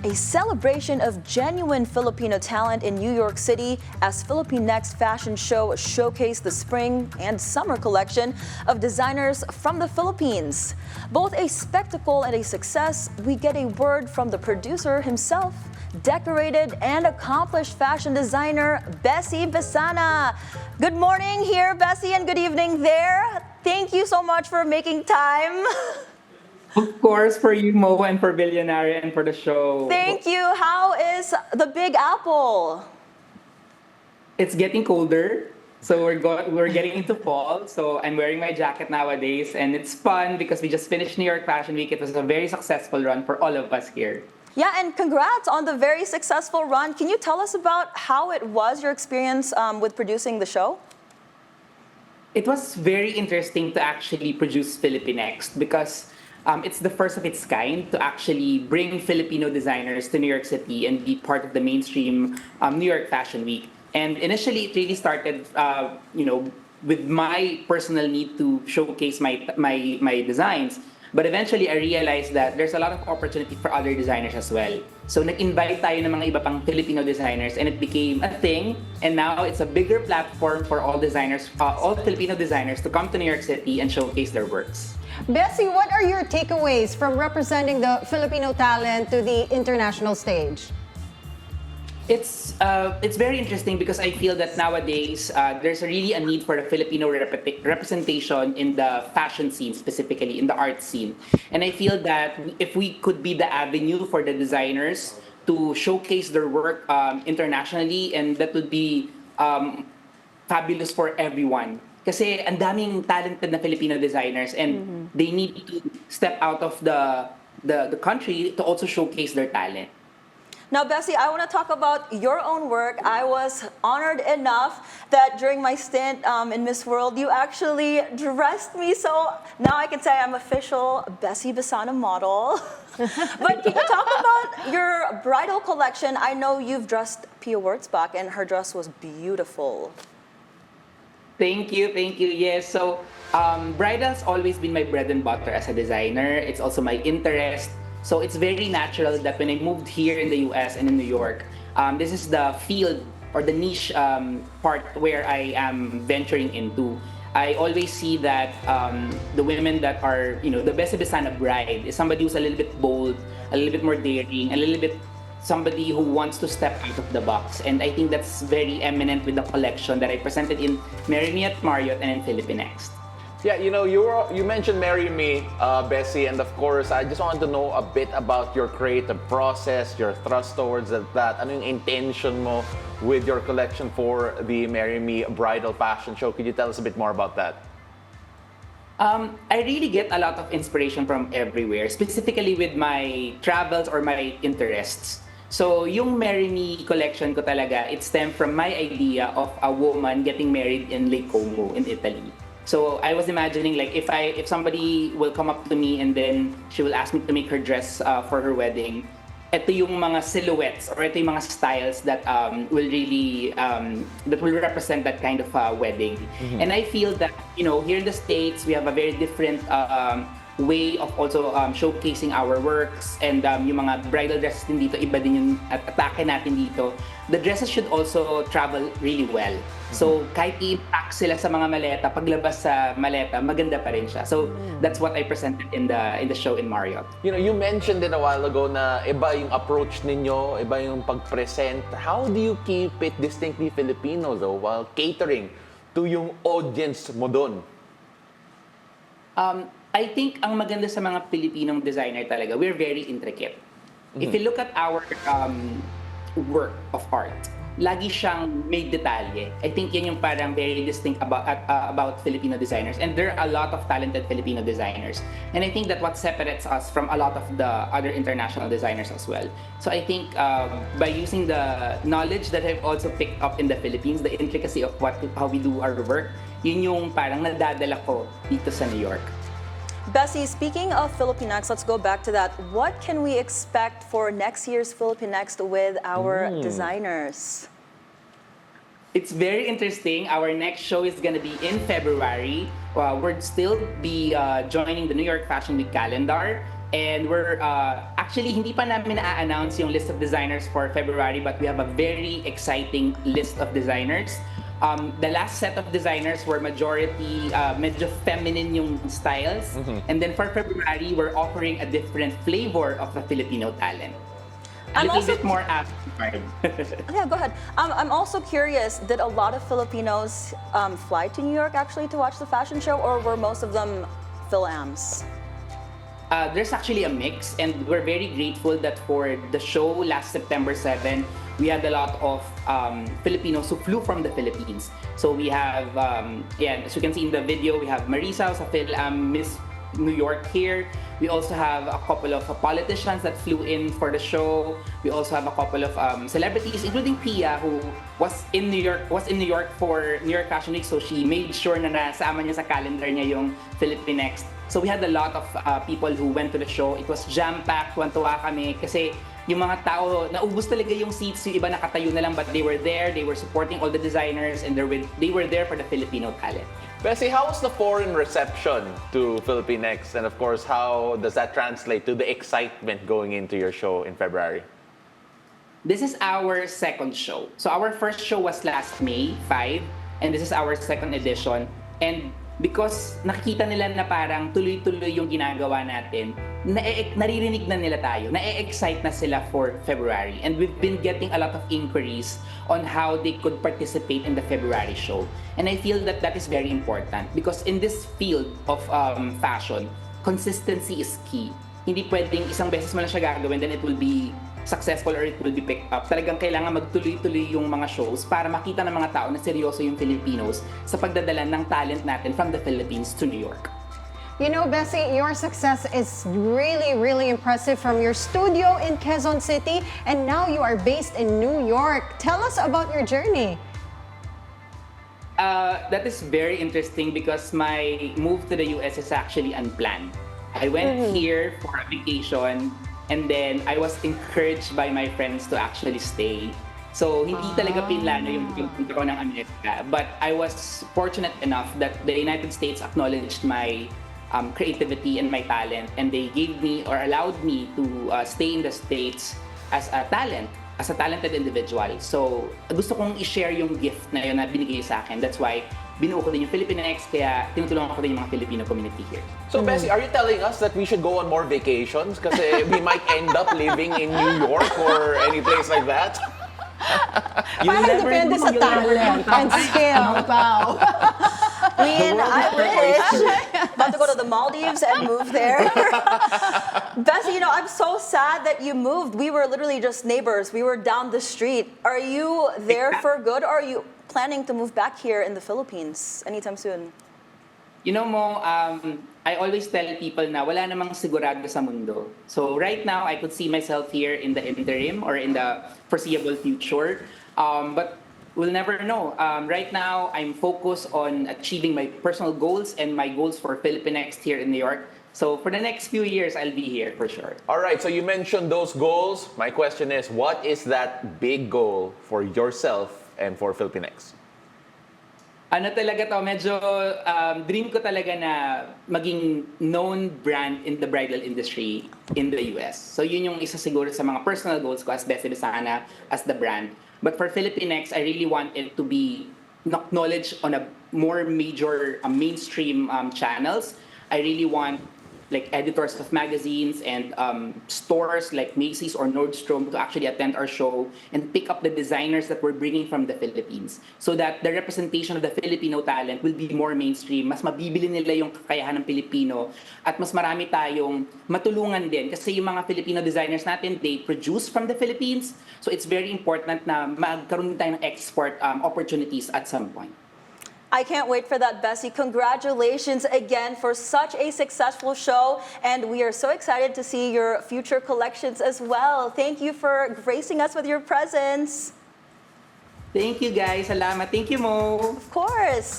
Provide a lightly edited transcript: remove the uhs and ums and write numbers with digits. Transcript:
A celebration of genuine Filipino talent in New York City as Philippine Next fashion show showcased the spring and summer collection of designers from the Philippines. Both a spectacle and a success, we get a word from the producer himself, decorated and accomplished fashion designer Bessie Besana. Good morning here, Bessie, and good evening there. Thank you so much for making time. Of course, for you, Mo, and for Billionaire, and for the show. Thank you. How is the Big Apple? It's getting colder, so we're getting into fall. So I'm wearing my jacket nowadays, and it's fun because we just finished New York Fashion Week. It was a very successful run for all of us here. Yeah, and congrats on the very successful run. Can you tell us about how it was, your experience with producing the show? It was very interesting to actually produce Filipinxt because it's the first of its kind to actually bring Filipino designers to New York City and be part of the mainstream New York Fashion Week. And initially, it really started, with my personal need to showcase my designs. But eventually, I realized that there's a lot of opportunity for other designers as well. So nag-invite tayo ng mga iba pang Filipino designers, and it became a thing. And now it's a bigger platform for all designers, all Filipino designers, to come to New York City and showcase their works. Bessie, what are your takeaways from representing the Filipino talent to the international stage? It's very interesting because I feel that nowadays there's really a need for a Filipino representation in the fashion scene, specifically in the art scene. And I feel that if we could be the avenue for the designers to showcase their work internationally, and that would be fabulous for everyone. Kasi ang daming talented na Filipino designers, and they need to step out of the country to also showcase their talent. Now, Bessie, I want to talk about your own work. I was honored enough that during my stint in Miss World, you actually dressed me. So now I can say I'm official Bessie Besana model. But can you talk about your bridal collection? I know you've dressed Pia Wurtzbach, and her dress was beautiful. Thank you. Yes, so bridal's always been my bread and butter as a designer. It's also my interest. So it's very natural that when I moved here in the US and in New York, this is the field or the niche part where I am venturing into. I always see that the women that are, the Bessie Besana bride is somebody who's a little bit bold, a little bit more daring, a little bit somebody who wants to step out of the box. And I think that's very eminent with the collection that I presented in Marry Me at Marriott and in Filipinxt. Yeah, you mentioned Marry Me, Bessie, and of course, I just wanted to know a bit about your creative process, your thrust towards that. Ano yung intention mo with your collection for the Marry Me bridal fashion show? Could you tell us a bit more about that? I really get a lot of inspiration from everywhere, specifically with my travels or my interests. So yung Marry Me collection ko talaga, it stemmed from my idea of a woman getting married in Lake Como in Italy. So I was imagining, like, if somebody will come up to me and then she will ask me to make her dress for her wedding, ito yung mga silhouettes or ito yung mga styles that will really that will represent that kind of wedding. And I feel that here in the States we have a very different way of also showcasing our works, and yung mga bridal dresses din dito, iba din yung atake natin dito. The dresses should also travel really well. So kahit i-pack sila sa mga maleta, paglabas sa maleta, maganda pa rin siya. So that's what I presented in the show in Marriott. You mentioned it a while ago na iba yung approach ninyo, iba yung pag-present. How do you keep it distinctly Filipino though while catering to yung audience mo dun? I think ang maganda sa mga Pilipinong designer talaga, we're very intricate. If you look at our work of art, lagi siyang may detalye. I think yan yung parang very distinct about Filipino designers. And there are a lot of talented Filipino designers. And I think that what separates us from a lot of the other international designers as well. So I think by using the knowledge that I've also picked up in the Philippines, the intricacy of how we do our work, yun yung parang nadadala ko dito sa New York. Bessie, speaking of Filipinxt, let's go back to that. What can we expect for next year's Filipinxt with our designers? It's very interesting. Our next show is going to be in February. We'll still be joining the New York Fashion Week calendar. And we're actually hindi pa namin na-announce yung list of designers for February, but we have a very exciting list of designers. The last set of designers were majority medyo feminine yung styles. And then for February, we're offering a different flavor of the Filipino talent. A I'm little also- bit more amplified. Yeah, go ahead. I'm also curious, did a lot of Filipinos fly to New York actually to watch the fashion show, or were most of them Phil-Ams? There's actually a mix, and we're very grateful that for the show last September 7, we had a lot of Filipinos who flew from the Philippines. So we have, as you can see in the video, we have Marisa, sa Miss New York here. We also have a couple of politicians that flew in for the show. We also have a couple of celebrities, including Pia, who was in New York for New York Fashion Week. So she made sure na nasama niya sa calendar niya yung Filipinxt. So we had a lot of people who went to the show. It was jam-packed, tuwan-tuwa kami kasi yung mga tao, naubos talaga yung seats, yung iba nakatayo na lang, but they were there, they were supporting all the designers, and they were there for the Filipino talent. Bessie, how was the foreign reception to Filipinx? And of course, how does that translate to the excitement going into your show in February? This is our second show. So our first show was last May 5, and this is our second edition. And because nakikita nila na parang tuloy-tuloy yung ginagawa natin, naririnig na nila tayo, na-excite na sila for February. And we've been getting a lot of inquiries on how they could participate in the February show. And I feel that that is very important because in this field of fashion, consistency is key. Hindi pwedeng isang beses mo lang siya gagawin, then it will be successful or it will be picked up. Talagang kailangan magtuloy-tuloy yung mga shows para makita ng mga tao na seryoso yung Filipinos sa pagdadala ng talent natin from the Philippines to New York. You know, Bessie, your success is really, really impressive from your studio in Quezon City, and now you are based in New York. Tell us about your journey. That is very interesting because my move to the US is actually unplanned. I went here for a vacation, and then I was encouraged by my friends to actually stay. So, hindi talaga pinlano yung punta ko ng Amerika. But I was fortunate enough that the United States acknowledged my creativity and my talent, and they gave me or allowed me to stay in the States as a talented individual. So, gusto kong i-share yung gift na yun na binigay sa akin. That's why binuo ko din yung Filipinxt, kaya tinutulungan ko din yung mga Filipino community here. So, Bessie, are you telling us that we should go on more vacations? Kasi we might end up living in New York or any place like that? Parang depende sa talent and skill, Pao. I mean, I wish. About to go to the Maldives and move there. Bessie, I'm so sad that you moved. We were literally just neighbors. We were down the street. Are you there for good, or are you planning to move back here in the Philippines anytime soon? You know mo, I always tell people na wala namang sigurado sa mundo. So right now, I could see myself here in the interim or in the foreseeable future. But we'll never know. Right now, I'm focused on achieving my personal goals and my goals for Filipinxt here in New York. So for the next few years, I'll be here for sure. All right, so you mentioned those goals. My question is, what is that big goal for yourself and for Filipinx? Ano talaga to, medyo dream ko talaga na maging known brand in the bridal industry in the US. So yun yung isa siguro sa mga personal goals ko as Bessie Besana, as the brand. But for Filipinx, I really want it to be acknowledged on a more major mainstream channels. I really want like editors of magazines and stores like Macy's or Nordstrom to actually attend our show and pick up the designers that we're bringing from the Philippines so that the representation of the Filipino talent will be more mainstream. Mas mabibili nila yung kakayahan ng Pilipino at mas marami tayong matulungan din kasi yung mga Filipino designers natin, they produce from the Philippines. So it's very important na magkaroon tayo ng export opportunities at some point. I can't wait for that, Bessie. Congratulations again for such a successful show. And we are so excited to see your future collections as well. Thank you for gracing us with your presence. Thank you guys. Salamat. Thank you, Mo. Of course.